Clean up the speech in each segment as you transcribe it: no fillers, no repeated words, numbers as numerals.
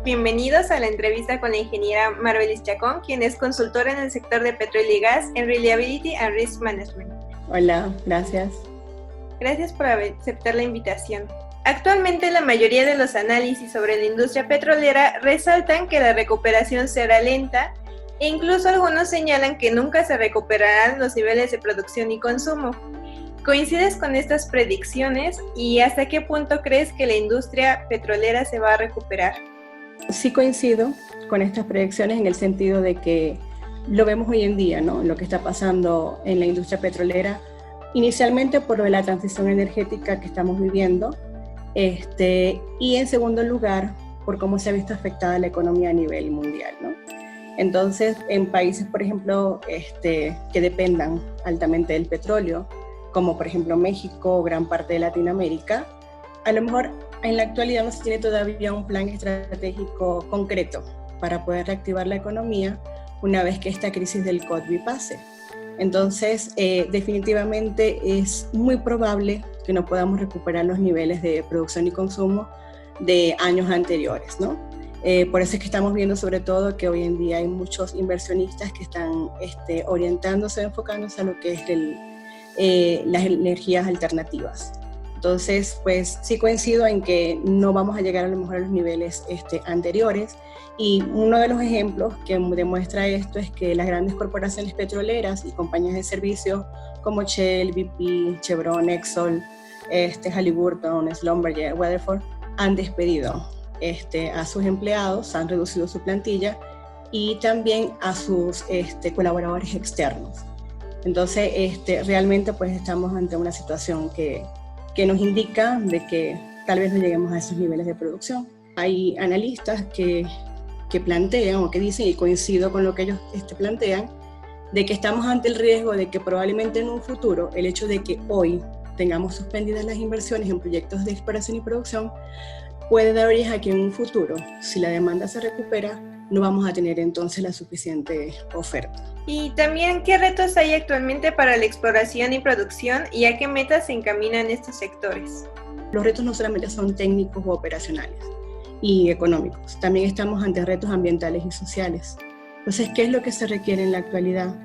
Bienvenidos a la entrevista con la ingeniera Marbelis Chacón, quien es consultora en el sector de petróleo y gas en Reliability and Risk Management. Hola, gracias. Gracias por aceptar la invitación. Actualmente la mayoría de los análisis sobre la industria petrolera resaltan que la recuperación será lenta e incluso algunos señalan que nunca se recuperarán los niveles de producción y consumo. ¿Coincides con estas predicciones y hasta qué punto crees que la industria petrolera se va a recuperar? Sí coincido con estas predicciones en el sentido de que lo vemos hoy en día, ¿no? Lo que está pasando en la industria petrolera, inicialmente por lo de la transición energética que estamos viviendo, y en segundo lugar, por cómo se ha visto afectada la economía a nivel mundial, ¿no? Entonces, en países, por ejemplo, que dependan altamente del petróleo, como por ejemplo México o gran parte de Latinoamérica, a lo mejor en la actualidad no se tiene todavía un plan estratégico concreto para poder reactivar la economía una vez que esta crisis del COVID pase. Entonces, definitivamente es muy probable que no podamos recuperar los niveles de producción y consumo de años anteriores, ¿no? Por eso es que estamos viendo sobre todo que hoy en día hay muchos inversionistas que están orientándose, enfocándose a lo que es las energías alternativas. Entonces, pues sí coincido en que no vamos a llegar a lo mejor a los niveles anteriores, y uno de los ejemplos que demuestra esto es que las grandes corporaciones petroleras y compañías de servicio como Shell, BP, Chevron, Exxon, Halliburton, Schlumberger, Weatherford han despedido a sus empleados, han reducido su plantilla y también a sus colaboradores externos. Entonces, realmente pues estamos ante una situación que nos indica de que tal vez no lleguemos a esos niveles de producción. Hay analistas que plantean o que dicen, y coincido con lo que ellos plantean, de que estamos ante el riesgo de que probablemente en un futuro el hecho de que hoy tengamos suspendidas las inversiones en proyectos de exploración y producción puede dar origen a que en un futuro, si la demanda se recupera, no vamos a tener entonces la suficiente oferta. Y también, ¿qué retos hay actualmente para la exploración y producción y a qué metas se encaminan estos sectores? Los retos no solamente son técnicos o operacionales y económicos, también estamos ante retos ambientales y sociales. Entonces, ¿qué es lo que se requiere en la actualidad?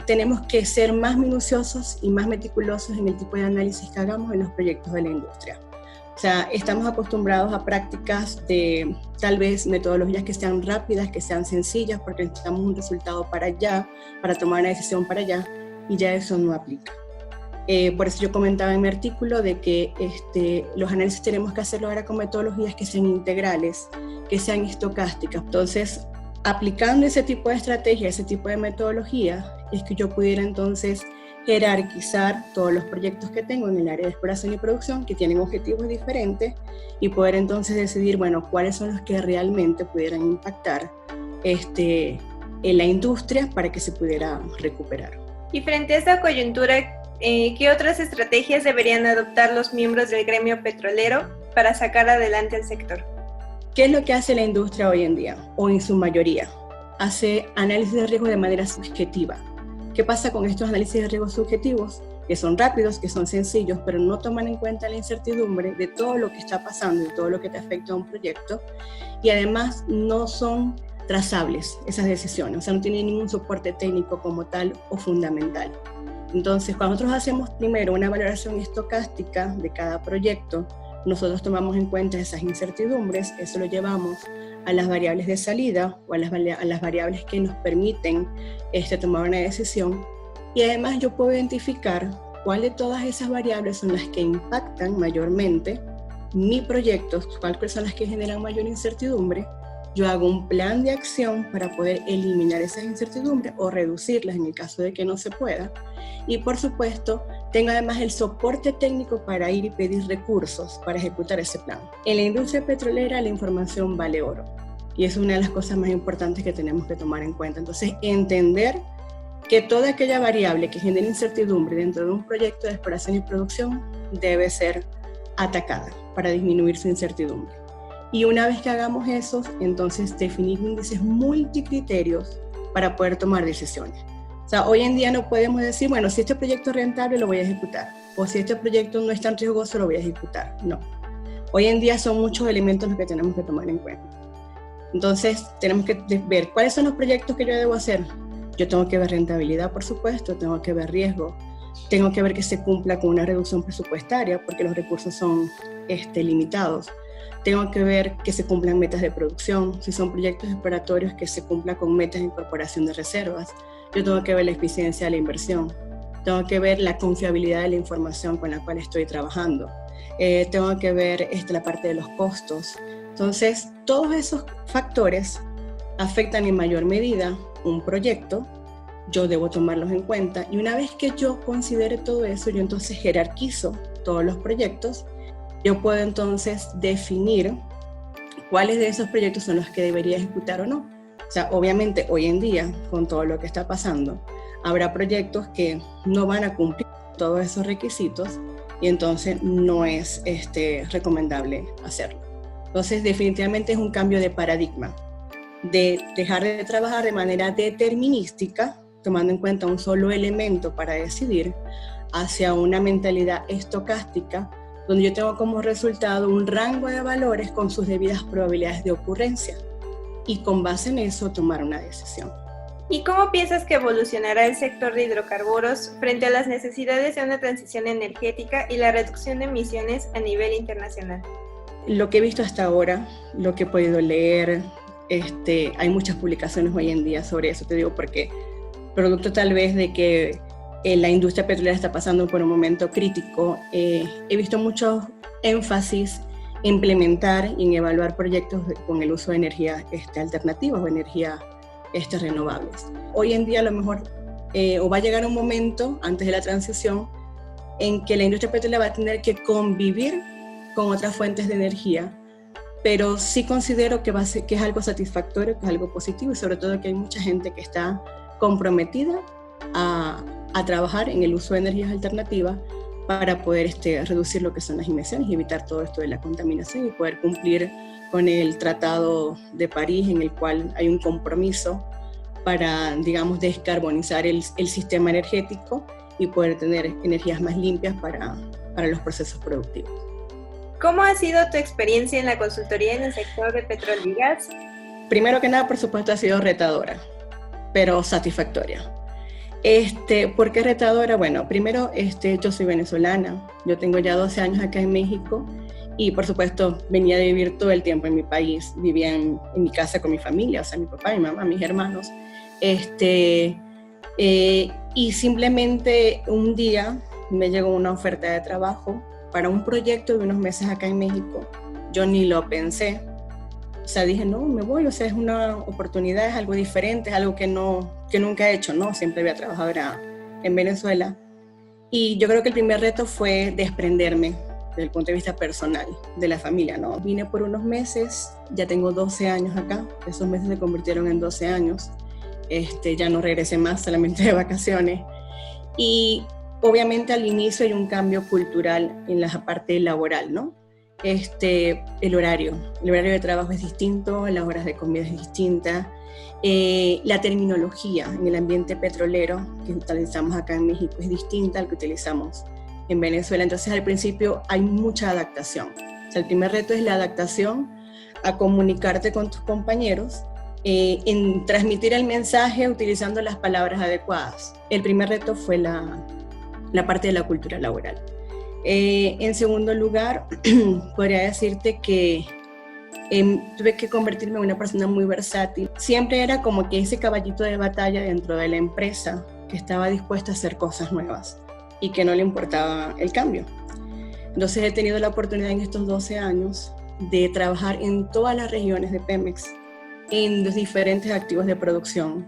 Tenemos que ser más minuciosos y más meticulosos en el tipo de análisis que hagamos en los proyectos de la industria. O sea, estamos acostumbrados a prácticas de tal vez metodologías que sean rápidas, que sean sencillas, porque necesitamos un resultado para allá, para tomar una decisión para allá, y ya eso no aplica. Por eso yo comentaba en mi artículo de que los análisis tenemos que hacerlo ahora con metodologías que sean integrales, que sean estocásticas. Entonces, aplicando ese tipo de estrategia, ese tipo de metodología, es que yo pudiera entonces jerarquizar todos los proyectos que tengo en el área de exploración y producción que tienen objetivos diferentes y poder entonces decidir, bueno, cuáles son los que realmente pudieran impactar en la industria para que se pudiera recuperar. Y frente a esta coyuntura, ¿qué otras estrategias deberían adoptar los miembros del gremio petrolero para sacar adelante el sector? ¿Qué es lo que hace la industria hoy en día, o en su mayoría? Hace análisis de riesgo de manera subjetiva. ¿Qué pasa con estos análisis de riesgos subjetivos? Que son rápidos, que son sencillos, pero no toman en cuenta la incertidumbre de todo lo que está pasando y todo lo que te afecta a un proyecto, y además no son trazables esas decisiones, o sea, no tienen ningún soporte técnico como tal o fundamental. Entonces, cuando nosotros hacemos primero una valoración estocástica de cada proyecto, nosotros tomamos en cuenta esas incertidumbres, eso lo llevamos a las variables de salida o a las variables que nos permiten tomar una decisión, y además yo puedo identificar cuál de todas esas variables son las que impactan mayormente mi proyecto, cuáles son las que generan mayor incertidumbre. Yo hago un plan de acción para poder eliminar esas incertidumbres o reducirlas en el caso de que no se pueda, y por supuesto tengo además el soporte técnico para ir y pedir recursos para ejecutar ese plan. En la industria petrolera la información vale oro, y es una de las cosas más importantes que tenemos que tomar en cuenta. Entonces, entender que toda aquella variable que genere incertidumbre dentro de un proyecto de exploración y producción debe ser atacada para disminuir su incertidumbre. Y una vez que hagamos eso, entonces definir índices multicriterios para poder tomar decisiones. O sea, hoy en día no podemos decir, bueno, si este proyecto es rentable lo voy a ejecutar, o si este proyecto no es tan riesgoso lo voy a ejecutar. No. Hoy en día son muchos elementos los que tenemos que tomar en cuenta. Entonces, tenemos que ver cuáles son los proyectos que yo debo hacer. Yo tengo que ver rentabilidad, por supuesto, tengo que ver riesgo, tengo que ver que se cumpla con una reducción presupuestaria, porque los recursos son limitados. Tengo que ver que se cumplan metas de producción, si son proyectos exploratorios, que se cumpla con metas de incorporación de reservas. Yo tengo que ver la eficiencia de la inversión, tengo que ver la confiabilidad de la información con la cual estoy trabajando, tengo que ver la parte de los costos. Entonces, todos esos factores afectan en mayor medida un proyecto, yo debo tomarlos en cuenta, y una vez que yo considere todo eso, yo entonces jerarquizo todos los proyectos. Yo puedo entonces definir cuáles de esos proyectos son los que debería ejecutar o no. O sea, obviamente hoy en día, con todo lo que está pasando, habrá proyectos que no van a cumplir todos esos requisitos y entonces no es recomendable hacerlo. Entonces, definitivamente es un cambio de paradigma, de dejar de trabajar de manera determinística, tomando en cuenta un solo elemento para decidir, hacia una mentalidad estocástica, donde yo tengo como resultado un rango de valores con sus debidas probabilidades de ocurrencia y con base en eso tomar una decisión. ¿Y cómo piensas que evolucionará el sector de hidrocarburos frente a las necesidades de una transición energética y la reducción de emisiones a nivel internacional? Lo que he visto hasta ahora, lo que he podido leer, hay muchas publicaciones hoy en día sobre eso, te digo, porque producto tal vez de que la industria petrolera está pasando por un momento crítico, he visto mucho énfasis en implementar y en evaluar proyectos con el uso de energías alternativas o energías renovables. Hoy en día a lo mejor o va a llegar un momento antes de la transición en que la industria petrolera va a tener que convivir con otras fuentes de energía, pero sí considero que es algo satisfactorio, que es algo positivo y sobre todo que hay mucha gente que está comprometida a trabajar en el uso de energías alternativas para poder reducir lo que son las emisiones y evitar todo esto de la contaminación y poder cumplir con el Tratado de París, en el cual hay un compromiso para, digamos, descarbonizar el sistema energético y poder tener energías más limpias para los procesos productivos. ¿Cómo ha sido tu experiencia en la consultoría en el sector de petróleo y gas? Primero que nada, por supuesto, ha sido retadora, pero satisfactoria. ¿Por qué retadora? Bueno, primero, yo soy venezolana, yo tengo ya 12 años acá en México y por supuesto venía de vivir todo el tiempo en mi país, vivía en mi casa con mi familia, o sea, mi papá, mi mamá, mis hermanos, y simplemente un día me llegó una oferta de trabajo para un proyecto de unos meses acá en México. Yo ni lo pensé, o sea, dije, no, me voy, o sea, es una oportunidad, es algo diferente, es algo que nunca he hecho, ¿no? Siempre había trabajado en Venezuela. Y yo creo que el primer reto fue desprenderme desde el punto de vista personal de la familia, ¿no? Vine por unos meses, ya tengo 12 años acá, esos meses se convirtieron en 12 años, ya no regresé más, solamente de vacaciones. Y obviamente al inicio hay un cambio cultural en la parte laboral, ¿no? El horario de trabajo es distinto, las horas de comida es distinta, la terminología en el ambiente petrolero que utilizamos acá en México es distinta al que utilizamos en Venezuela, entonces al principio hay mucha adaptación. O sea, el primer reto es la adaptación a comunicarte con tus compañeros, en transmitir el mensaje utilizando las palabras adecuadas. El primer reto fue la parte de la cultura laboral. En segundo lugar, podría decirte que tuve que convertirme en una persona muy versátil. Siempre era como que ese caballito de batalla dentro de la empresa que estaba dispuesta a hacer cosas nuevas y que no le importaba el cambio. Entonces he tenido la oportunidad en estos 12 años de trabajar en todas las regiones de Pemex, en los diferentes activos de producción.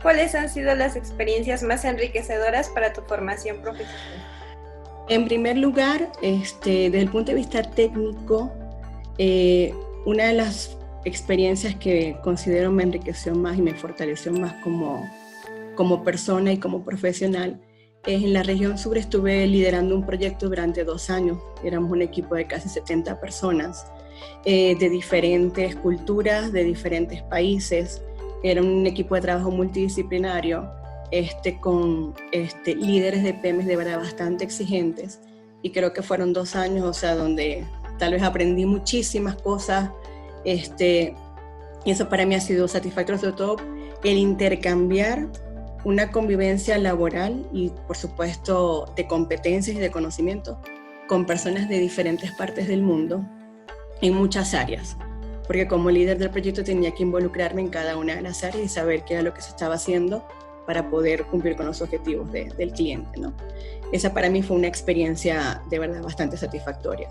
¿Cuáles han sido las experiencias más enriquecedoras para tu formación profesional? En primer lugar, desde el punto de vista técnico, una de las experiencias que considero me enriqueció más y me fortaleció más como persona y como profesional es en la región sur. Estuve liderando un proyecto durante 2 años, éramos un equipo de casi 70 personas, de diferentes culturas, de diferentes países. Era un equipo de trabajo multidisciplinario, con líderes de Pemex de verdad bastante exigentes, y creo que fueron 2 años, o sea, donde tal vez aprendí muchísimas cosas, Y eso para mí ha sido satisfactorio, sobre todo el intercambiar una convivencia laboral y, por supuesto, de competencias y de conocimiento con personas de diferentes partes del mundo en muchas áreas. Porque como líder del proyecto tenía que involucrarme en cada una de las áreas y saber qué era lo que se estaba haciendo para poder cumplir con los objetivos del cliente, ¿no? Esa para mí fue una experiencia de verdad bastante satisfactoria.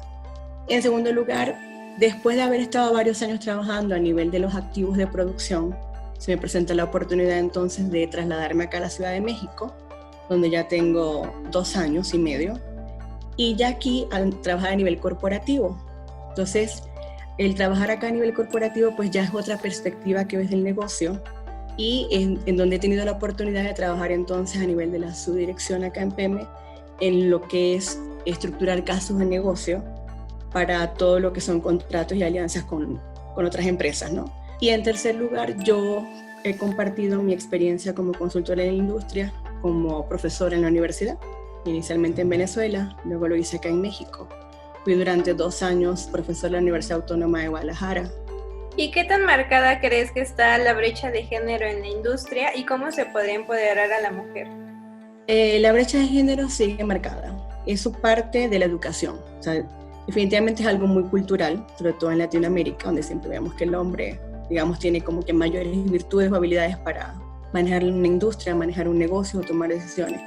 En segundo lugar, después de haber estado varios años trabajando a nivel de los activos de producción, se me presenta la oportunidad entonces de trasladarme acá a la Ciudad de México, donde ya tengo 2 años y medio, y ya aquí trabajar a nivel corporativo. Entonces, el trabajar acá a nivel corporativo pues ya es otra perspectiva que ves del negocio, y en donde he tenido la oportunidad de trabajar entonces a nivel de la subdirección acá en PEME, en lo que es estructurar casos de negocio para todo lo que son contratos y alianzas con otras empresas, ¿no? Y en tercer lugar, yo he compartido mi experiencia como consultora en la industria, como profesora en la universidad, inicialmente en Venezuela, luego lo hice acá en México. Fui durante 2 años profesora en la Universidad Autónoma de Guadalajara. ¿Y qué tan marcada crees que está la brecha de género en la industria y cómo se podría empoderar a la mujer? La brecha de género sigue marcada. Eso parte de la educación. O sea, definitivamente es algo muy cultural, sobre todo en Latinoamérica, donde siempre vemos que el hombre, digamos, tiene como que mayores virtudes o habilidades para manejar una industria, manejar un negocio o tomar decisiones.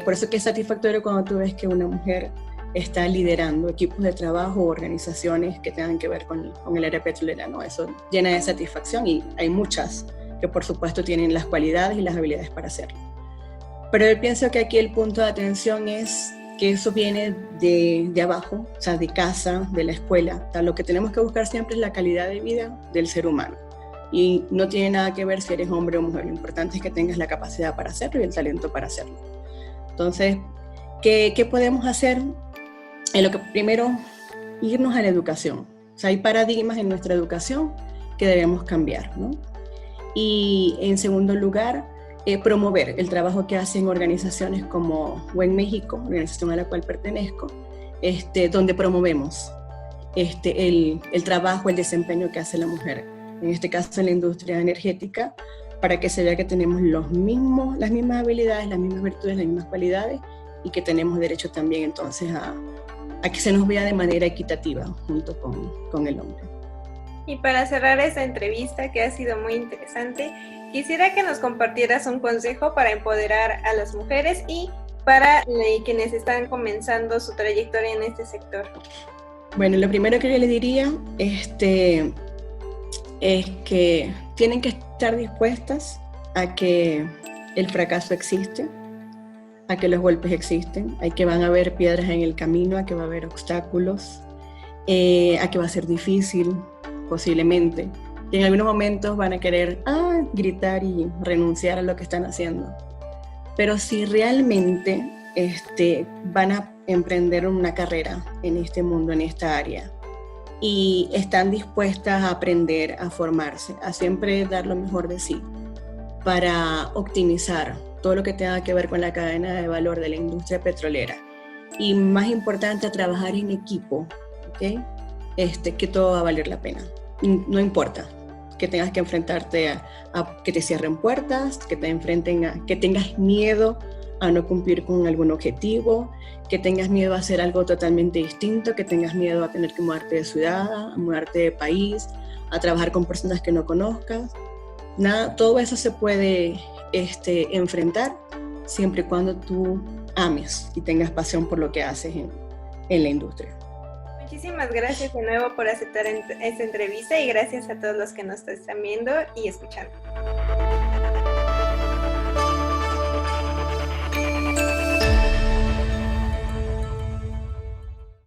Por eso que es satisfactorio cuando tú ves que una mujer está liderando equipos de trabajo o organizaciones que tengan que ver con el área petrolera, ¿no? Eso llena de satisfacción y hay muchas que por supuesto tienen las cualidades y las habilidades para hacerlo. Pero yo pienso que aquí el punto de atención es que eso viene de abajo, o sea, de casa, de la escuela. O sea, lo que tenemos que buscar siempre es la calidad de vida del ser humano. Y no tiene nada que ver si eres hombre o mujer. Lo importante es que tengas la capacidad para hacerlo y el talento para hacerlo. Entonces, ¿qué podemos hacer? En lo que primero, irnos a la educación. O sea, hay paradigmas en nuestra educación que debemos cambiar, ¿no? Y en segundo lugar, promover el trabajo que hacen organizaciones como Buen México, organización a la cual pertenezco, donde promovemos el trabajo, el desempeño que hace la mujer, en este caso en la industria energética, para que se vea que tenemos las mismas habilidades, las mismas virtudes, las mismas cualidades, y que tenemos derecho también entonces a que se nos vea de manera equitativa junto con el hombre. Y para cerrar esta entrevista, que ha sido muy interesante, quisiera que nos compartieras un consejo para empoderar a las mujeres y para quienes están comenzando su trayectoria en este sector. Bueno, lo primero que yo les diría es que tienen que estar dispuestas a que el fracaso existe, a que los golpes existen, a que van a haber piedras en el camino, a que va a haber obstáculos, a que va a ser difícil, posiblemente, y en algunos momentos van a querer gritar y renunciar a lo que están haciendo. Pero si realmente van a emprender una carrera en este mundo, en esta área, y están dispuestas a aprender, a formarse, a siempre dar lo mejor de sí para optimizar todo lo que tenga que ver con la cadena de valor de la industria petrolera, y más importante, a trabajar en equipo, ¿okay? Que todo va a valer la pena. No importa que tengas que enfrentarte a que te cierren puertas, que te enfrenten a que tengas miedo a no cumplir con algún objetivo, que tengas miedo a hacer algo totalmente distinto, que tengas miedo a tener que mudarte de ciudad, a mudarte de país, a trabajar con personas que no conozcas. Nada, todo eso se puede enfrentar siempre y cuando tú ames y tengas pasión por lo que haces en la industria. Muchísimas gracias de nuevo por aceptar esta entrevista y gracias a todos los que nos están viendo y escuchando.